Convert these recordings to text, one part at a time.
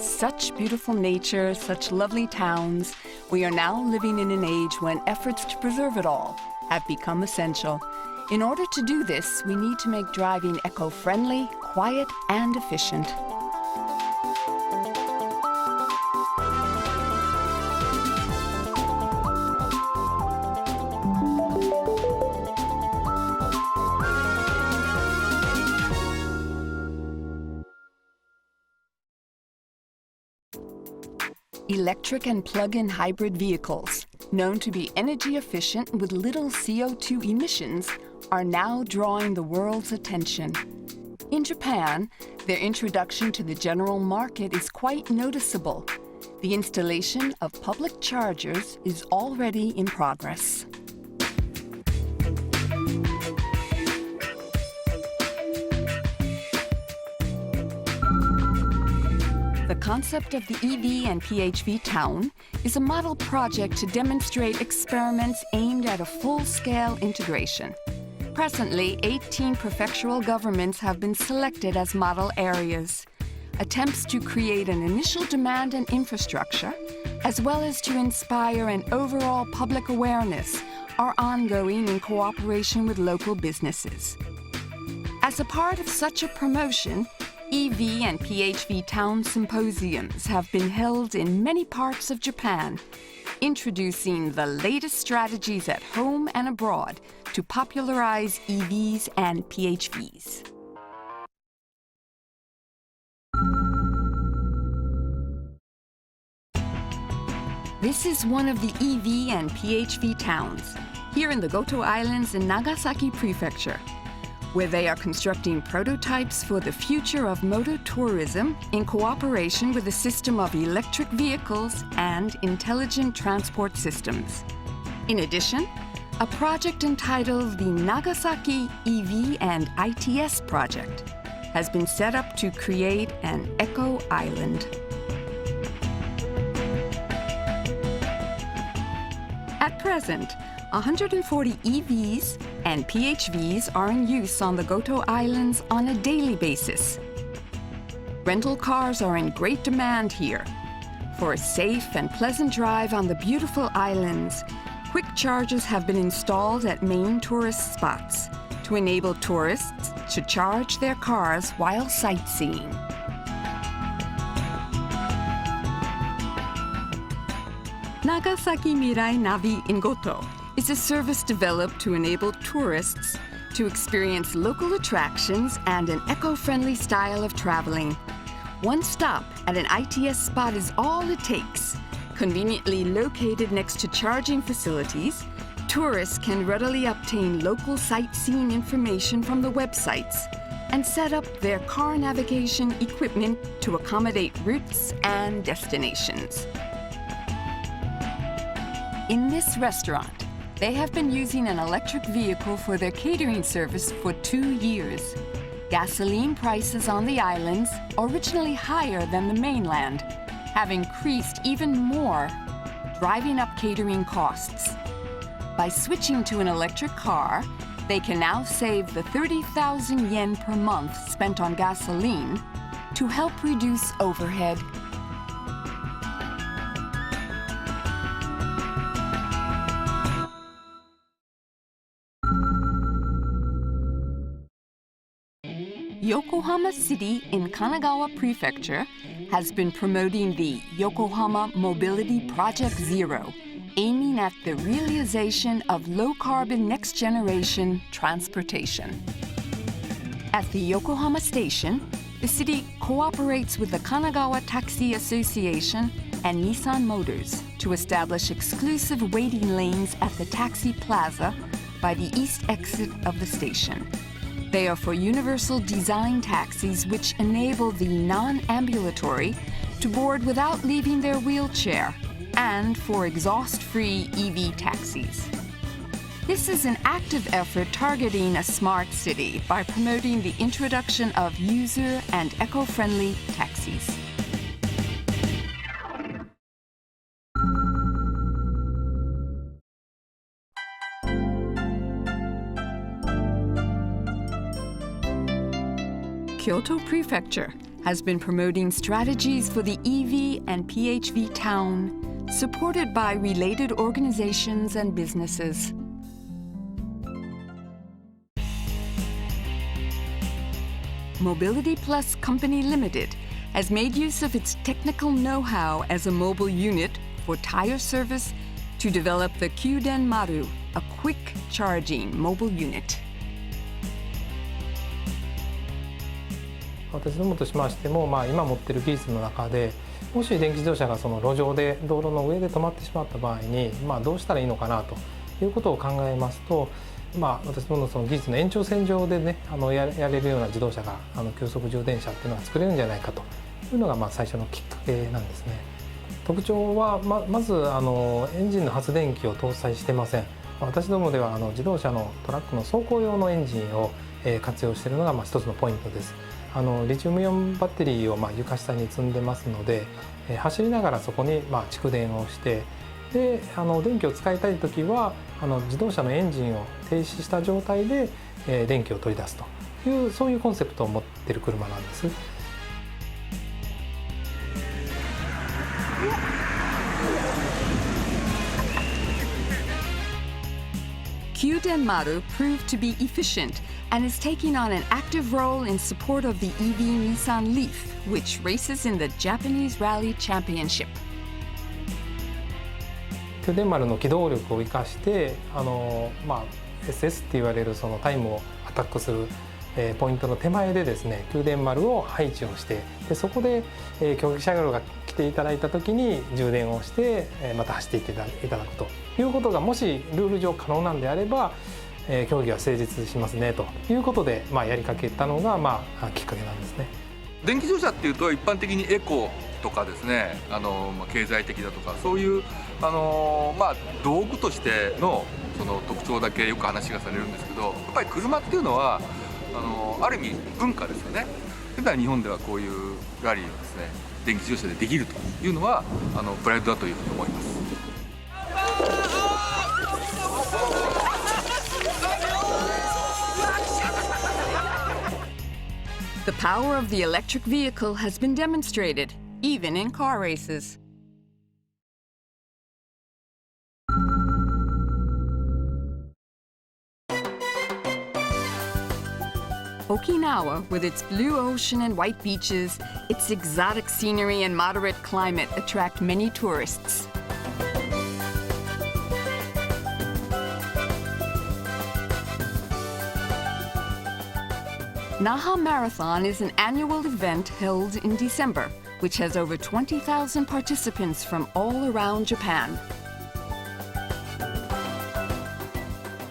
such beautiful nature, such lovely towns, we are now living in an age when efforts to preserve it all have become essential. In order to do this, we need to make driving eco-friendly, quiet, and efficient. Electric and plug-in hybrid vehicles, known to be energy efficient with little CO2 emissions, are now drawing the world's attention. In Japan, their introduction to the general market is quite noticeable. The installation of public chargers is already in progress. The concept of the EV&PHV town is a model project to demonstrate experiments aimed at a full-scale integration. Presently, 18 prefectural governments have been selected as model areas. Attempts to create an initial demand and infrastructure, as well as to inspire an overall public awareness, are ongoing in cooperation with local businesses. As a part of such a promotion, EV&PHV town symposiums have been held in many parts of Japan, introducing the latest strategies at home and abroad to popularize EVs and PHVs. This is one of the EV&PHV towns, here in the Goto Islands in Nagasaki Prefecture, where they are constructing prototypes for the future of motor tourism in cooperation with a system of electric vehicles and intelligent transport systems. In addition, a project entitled the Nagasaki EV and ITS project has been set up to create an eco-island. At present, 140 EVs and PHVs are in use on the Goto Islands on a daily basis. Rental cars are in great demand here. For a safe and pleasant drive on the beautiful islands, quick chargers have been installed at main tourist spots to enable tourists to charge their cars while sightseeing. Nagasaki Mirai Navi in Goto is a service developed to enable tourists to experience local attractions and an eco-friendly style of traveling. One stop at an ITS spot is all it takes. Conveniently located next to charging facilities, tourists can readily obtain local sightseeing information from the websites and set up their car navigation equipment to accommodate routes and destinations. In this restaurant, they have been using an electric vehicle for their catering service for 2 years. Gasoline prices on the islands, originally higher than the mainland, have increased even more, driving up catering costs. By switching to an electric car, they can now save the 30,000 yen per month spent on gasoline to help reduce overhead. Yokohama City in Kanagawa Prefecture has been promoting the Yokohama Mobility Project Zero, aiming at the realization of low-carbon next-generation transportation. At the Yokohama station, the city cooperates with the Kanagawa Taxi Association and Nissan Motors to establish exclusive waiting lanes at the taxi plaza by the east exit of the station. They are for universal design taxis which enable the non-ambulatory to board without leaving their wheelchair, and for exhaust-free EV taxis. This is an active effort targeting a smart city by promoting the introduction of user and eco-friendly taxis. Kyoto Prefecture has been promoting strategies for the EV and PHV town, supported by related organizations and businesses. Mobility Plus Company Limited has made use of its technical know-how as a mobile unit for tire service to develop the Kyuden Maru, a quick charging mobile unit. 私どもとしましても、今持っている技術の中で、もし電気自動車がその路上で道路の上で止まってしまった場合に、どうしたらいいのかなということを考えますと、私どものその技術の延長線上でね、やれるような自動車が急速充電車っていうのが作れるんじゃないかというのが最初のきっかけなんですね。特徴はまずエンジンの発電機を搭載してません。私どもでは自動車のトラックの走行用のエンジンを活用しているのが一つのポイントです。リチウムイオンバッテリーを床下に積んでますので、走りながらそこに蓄電をして、で電気を使いたい時は自動車のエンジンを停止した状態で電気を取り出すという、そういうコンセプトを持っている車なんです。Kyuden Maru proved to be efficient and is taking on an active role in support of the EV Nissan Leaf, which races in the Japanese Rally Championship. 九電丸の機動力を生かして、SS って言われるそのタイムをアタックするポイントの手前でですね、九電丸を配置をして、でそこで競技車両が来ていただいた時に充電をしてまた走っていっていただくということがもしルール上可能なんであれば、競技は成立しますねということで、やりかけたのがきっかけなんですね。電気自動車っていうと一般的にエコとかですね、経済的だとかそういう道具としてのその特徴だけよく話がされるんですけど、やっぱり車っていうのはある意味文化ですよね。だから日本ではこういうラリーをですね電気自動車でできるというのはプライドだというふうに思います。The power of the electric vehicle has been demonstrated, even in car races. Okinawa, with its blue ocean and white beaches, its exotic scenery and moderate climate attract many tourists. Naha Marathon is an annual event held in December, which has over 20,000 participants from all around Japan.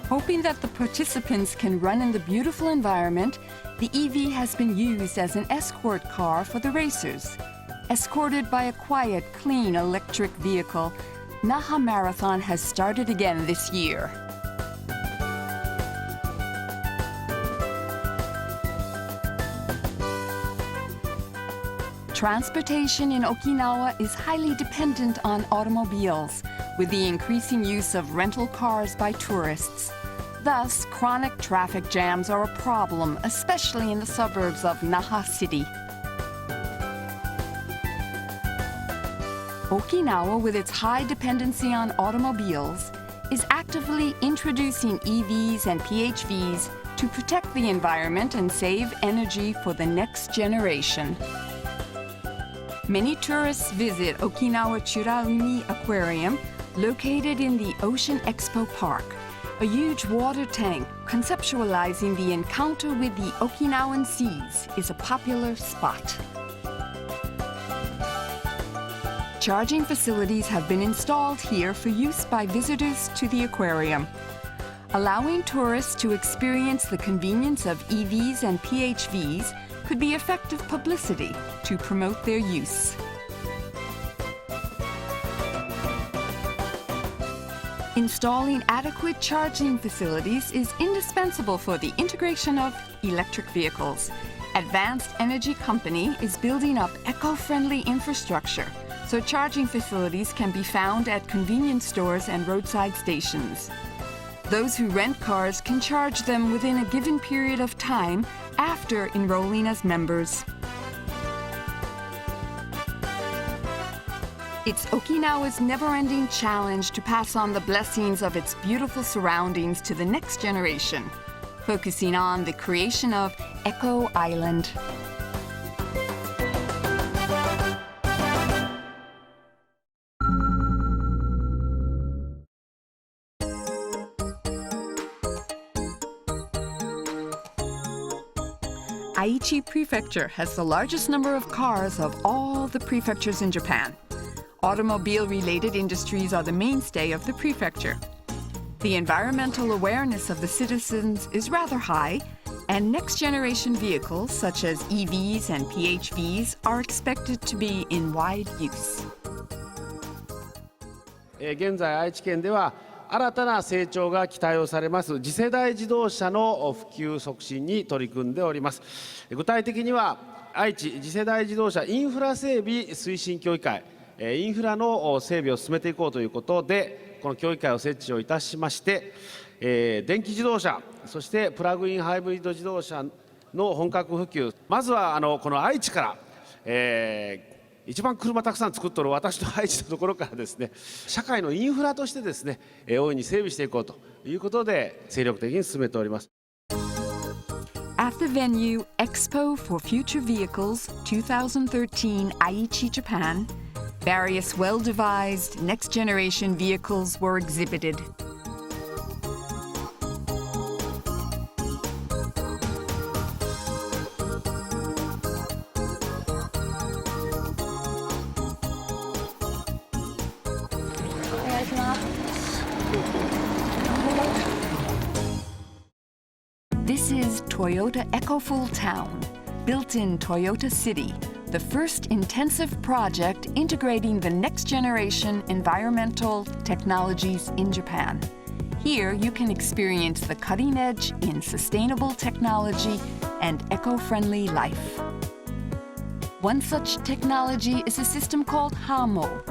Hoping that the participants can run in the beautiful environment, the EV has been used as an escort car for the racers. Escorted by a quiet, clean electric vehicle, Naha Marathon has started again this year. Transportation in Okinawa is highly dependent on automobiles, with the increasing use of rental cars by tourists. Thus, chronic traffic jams are a problem, especially in the suburbs of Naha City. Okinawa, with its high dependency on automobiles, is actively introducing EVs and PHVs to protect the environment and save energy for the next generation. Many tourists visit Okinawa Churaumi Aquarium, located in the Ocean Expo Park. A huge water tank conceptualizing the encounter with the Okinawan seas is a popular spot. Charging facilities have been installed here for use by visitors to the aquarium, allowing tourists to experience the convenience of EVs and PHVs could be effective publicity to promote their use. Installing adequate charging facilities is indispensable for the integration of electric vehicles. Advanced Energy Company is building up eco-friendly infrastructure, so charging facilities can be found at convenience stores and roadside stations. Those who rent cars can charge them within a given period of time after enrolling as members. It's Okinawa's never-ending challenge to pass on the blessings of its beautiful surroundings to the next generation, focusing on the creation of Eco Island. Aichi Prefecture has the largest number of cars of all the prefectures in Japan. Automobile-related industries are the mainstay of the prefecture. The environmental awareness of the citizens is rather high, and next-generation vehicles such as EVs and PHVs are expected to be in wide use. 現在、愛知県では新たな成長が期待をされます次世代自動車の普及促進に取り組んでおります。具体的には愛知次世代自動車インフラ整備推進協議会、インフラの整備を進めていこうということで、この協議会を設置をいたしまして、電気自動車、そしてプラグインハイブリッド自動車の本格普及、まずはこの愛知から、一番車たくさん作っておる私の愛知のところからですね、社会のインフラとしてですね、大いに整備していこうということで精力的に進めております。At the venue Expo for Future Vehicles 2013 Aichi, Japan, various well-devised next-generation vehicles were exhibited. This is Toyota Ecofull Town, built in Toyota City, the first intensive project integrating the next-generation environmental technologies in Japan. Here you can experience the cutting edge in sustainable technology and eco-friendly life. One such technology is a system called HAMO,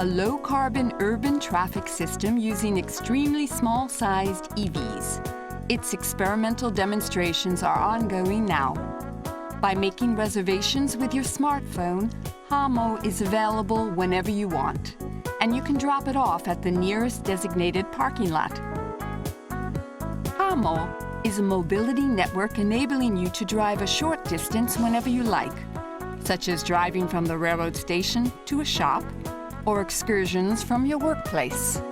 a low-carbon urban traffic system using extremely small-sized EVs. Its experimental demonstrations are ongoing now. By making reservations with your smartphone, HAMO is available whenever you want, and you can drop it off at the nearest designated parking lot. HAMO is a mobility network enabling you to drive a short distance whenever you like, such as driving from the railroad station to a shop or excursions from your workplace.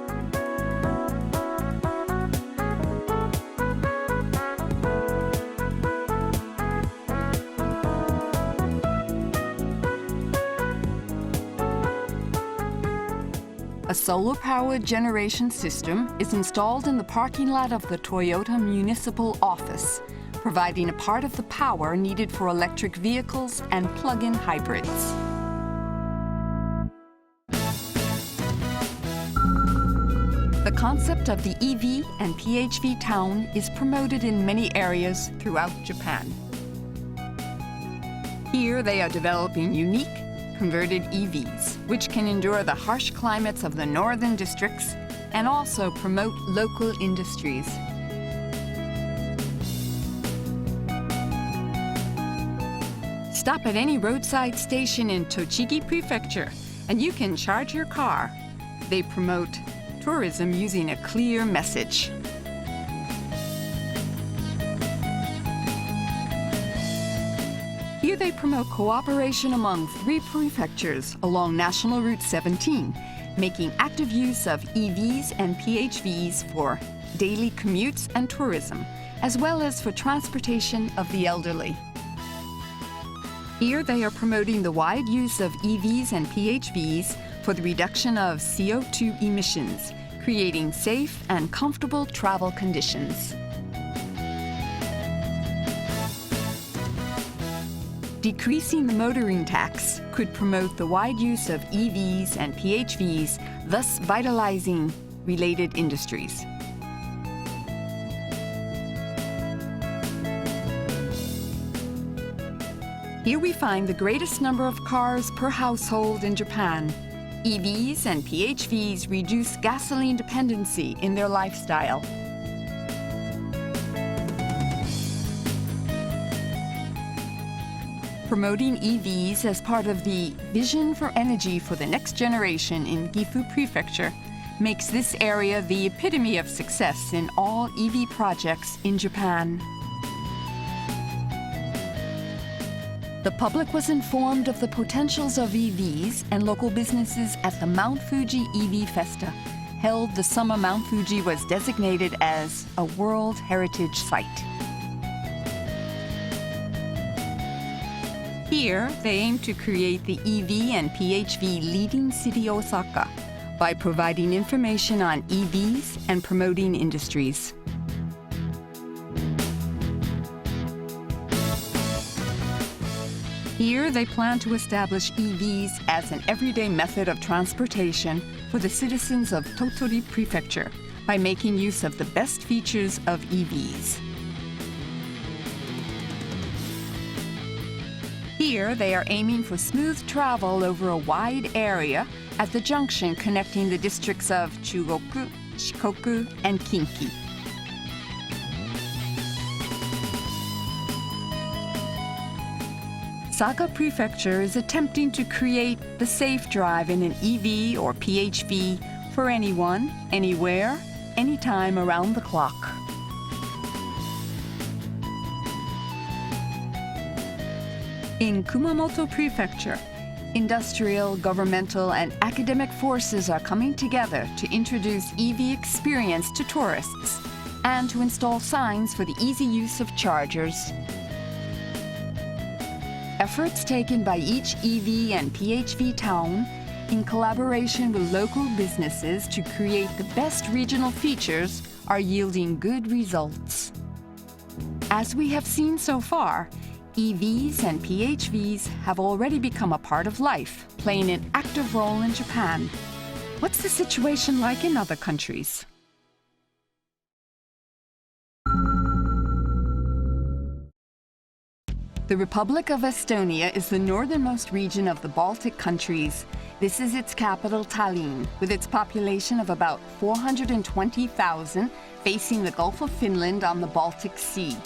A solar-powered generation system is installed in the parking lot of the Toyota Municipal Office, providing a part of the power needed for electric vehicles and plug-in hybrids. The concept of the EV and PHV town is promoted in many areas throughout Japan. Here they are developing unique, converted EVs, which can endure the harsh climates of the northern districts and also promote local industries. Stop at any roadside station in Tochigi Prefecture and you can charge your car. They promote tourism using a clear message. Here they promote cooperation among 3 prefectures along National Route 17, making active use of EVs and PHVs for daily commutes and tourism, as well as for transportation of the elderly. Here they are promoting the wide use of EVs and PHVs for the reduction of CO2 emissions, creating safe and comfortable travel conditions. Decreasing the motoring tax could promote the wide use of EVs and PHVs, thus vitalizing related industries. Here we find the greatest number of cars per household in Japan. EVs and PHVs reduce gasoline dependency in their lifestyle. Promoting EVs as part of the Vision for Energy for the Next Generation in Gifu Prefecture makes this area the epitome of success in all EV projects in Japan. The public was informed of the potentials of EVs and local businesses at the Mount Fuji EV Festa, held the summer Mount Fuji was designated as a World Heritage Site. Here, they aim to create the EV&PHV leading city Osaka by providing information on EVs and promoting industries. Here, they plan to establish EVs as an everyday method of transportation for the citizens of Tottori Prefecture by making use of the best features of EVs. Here, they are aiming for smooth travel over a wide area at the junction connecting the districts of Chugoku, Shikoku, and Kinki. Saga Prefecture is attempting to create the safe drive in an EV or PHV for anyone, anywhere, anytime around the clock. In Kumamoto Prefecture, industrial, governmental, and academic forces are coming together to introduce EV experience to tourists and to install signs for the easy use of chargers. Efforts taken by each EV and PHV town in collaboration with local businesses to create the best regional features are yielding good results. As we have seen so far, EVs and PHVs have already become a part of life, playing an active role in Japan. What's the situation like in other countries? The Republic of Estonia is the northernmost region of the Baltic countries. This is its capital, Tallinn, with its population of about 420,000, facing the Gulf of Finland on the Baltic Sea.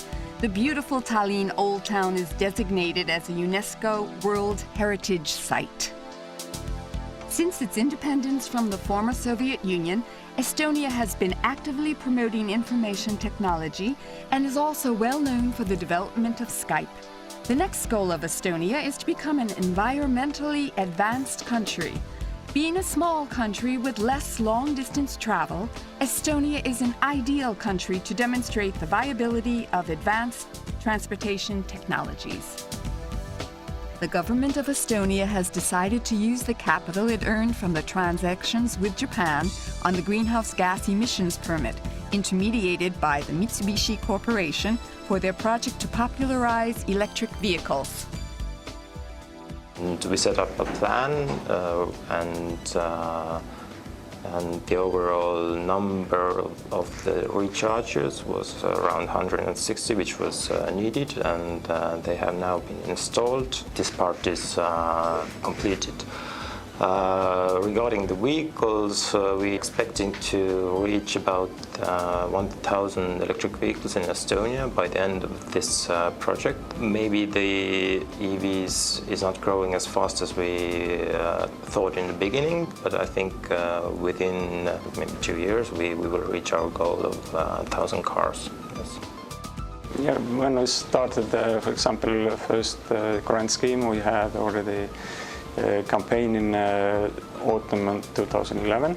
The beautiful Tallinn Old Town is designated as a UNESCO World Heritage Site. Since its independence from the former Soviet Union, Estonia has been actively promoting information technology and is also well known for the development of Skype. The next goal of Estonia is to become an environmentally advanced country. Being a small country with less long-distance travel, Estonia is an ideal country to demonstrate the viability of advanced transportation technologies. The government of Estonia has decided to use the capital it earned from the transactions with Japan on the greenhouse gas emissions permit, intermediated by the Mitsubishi Corporation, for their project to popularize electric vehicles. And we set up a plan, and the overall number of the rechargers was around 160, which was needed, and they have now been installed. This part is completed. Regarding the vehicles, we're expecting to reach about 1,000 electric vehicles in Estonia by the end of this project. Maybe the EVs is not growing as fast as we thought in the beginning, but I think within maybe 2 years we will reach our goal of 1,000 cars. Yes. Yeah, when we started, for example, first grant scheme, we had already campaign in autumn 2011.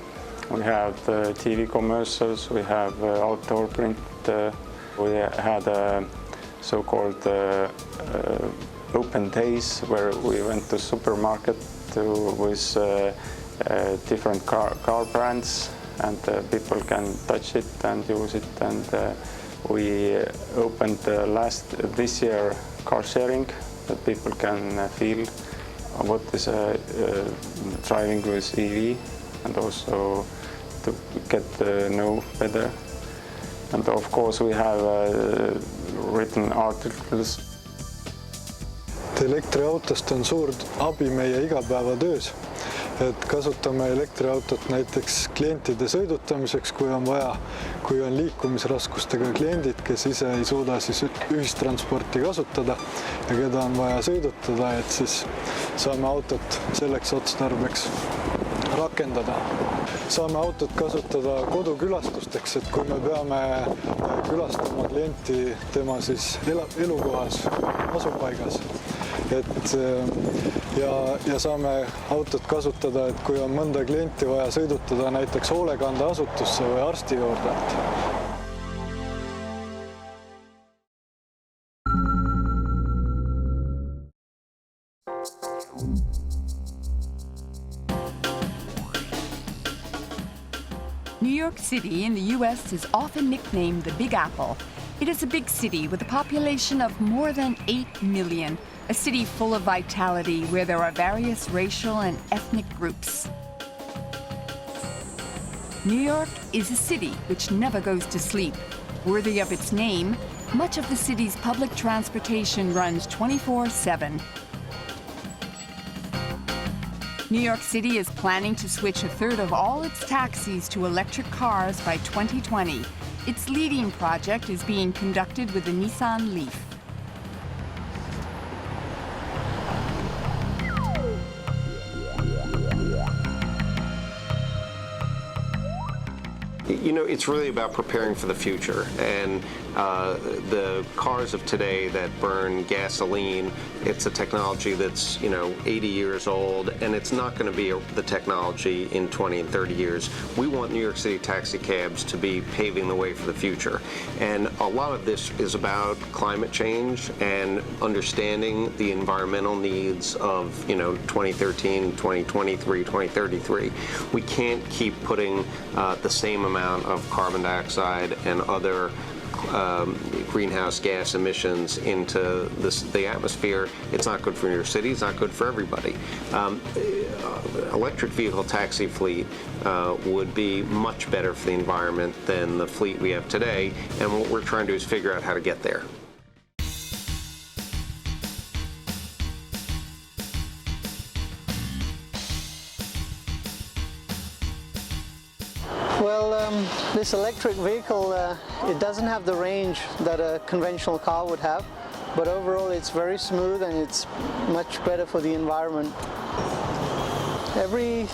We have TV commercials, we have outdoor print, we had so-called open days where we went to supermarket with different car brands, and people can touch it and use it. And we opened this year car sharing, that people can feel what is driving with EV, and also to get to know better. And of course we have written articles. Elektriautost on suur abi meie igapäevatöös. et kasutame elektriautot näiteks klientide sõidutamiseks, kui on vaja, kui on liikumisraskustega kliendid, kes ise ei suuda siis ühistransporti kasutada ja keda on vaja sõidutada, et siis saame autot selleks otstarbeks rakendada. Saame autot kasutada kodukülastusteks, et kui me peame külastama klienti tema siis elukohas, asupaigas. Ja saame autot kasutada, et kui on mõnda klienti vaja sõidutada näiteks hoolekandeasutusse või arsti juurde. New York City in the U.S. is often nicknamed the Big Apple. It is a big city with a population of more than 8 million, a city full of vitality where there are various racial and ethnic groups. New York is a city which never goes to sleep. Worthy of its name, much of the city's public transportation runs 24/7. New York City is planning to switch a third of all its taxis to electric cars by 2020. Its leading project is being conducted with the Nissan Leaf. You know, it's really about preparing for the future, and the cars of today that burn gasoline, it's a technology that's, 80 years old, and it's not going to be the technology in 20 and 30 years. We want New York City taxi cabs to be paving the way for the future, and a lot of this is about climate change and understanding the environmental needs of, 2013, 2023, 2033. We can't keep putting the same amount of carbon dioxide and other greenhouse gas emissions into the atmosphere. It's not good for New York City. It's not good for everybody. Electric vehicle taxi fleet would be much better for the environment than the fleet we have today. And what we're trying to do is figure out how to get there. This electric vehicle, it doesn't have the range that a conventional car would have, but overall it's very smooth and it's much better for the environment. Every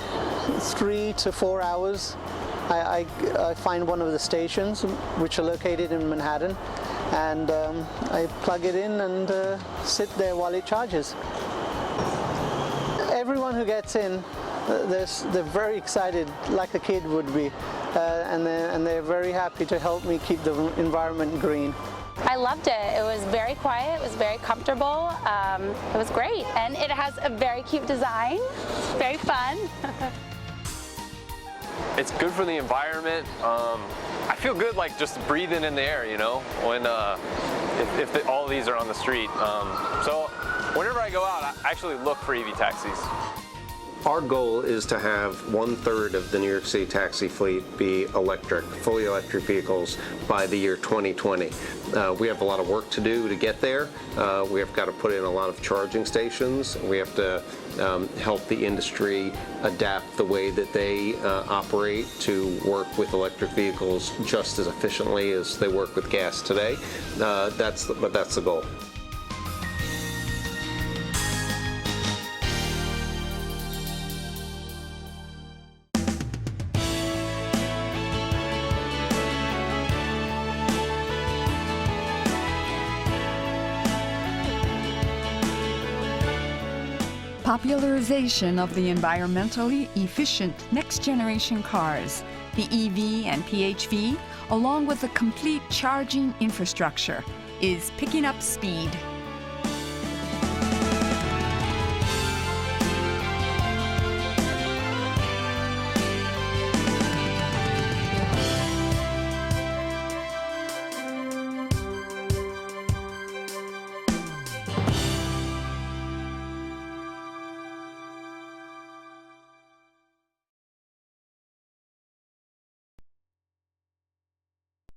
3 to 4 hours, I find one of the stations which are located in Manhattan, and I plug it in and sit there while it charges. Everyone who gets in, they're very excited, like a kid would be. And they're very happy to help me keep the environment green. I loved it. It was very quiet, it was very comfortable, it was great. And it has a very cute design, very fun. It's good for the environment. I feel good like just breathing in the air, when if all of these are on the street. So whenever I go out, I actually look for EV taxis. Our goal is to have 1/3 of the New York City taxi fleet be electric, fully electric vehicles by the year 2020. We have a lot of work to do to get there. We have got to put in a lot of charging stations. We have to help the industry adapt the way that they operate to work with electric vehicles just as efficiently as they work with gas today. That's the goal. Popularization of the environmentally efficient next-generation cars, the EV&PHV, along with a complete charging infrastructure, is picking up speed.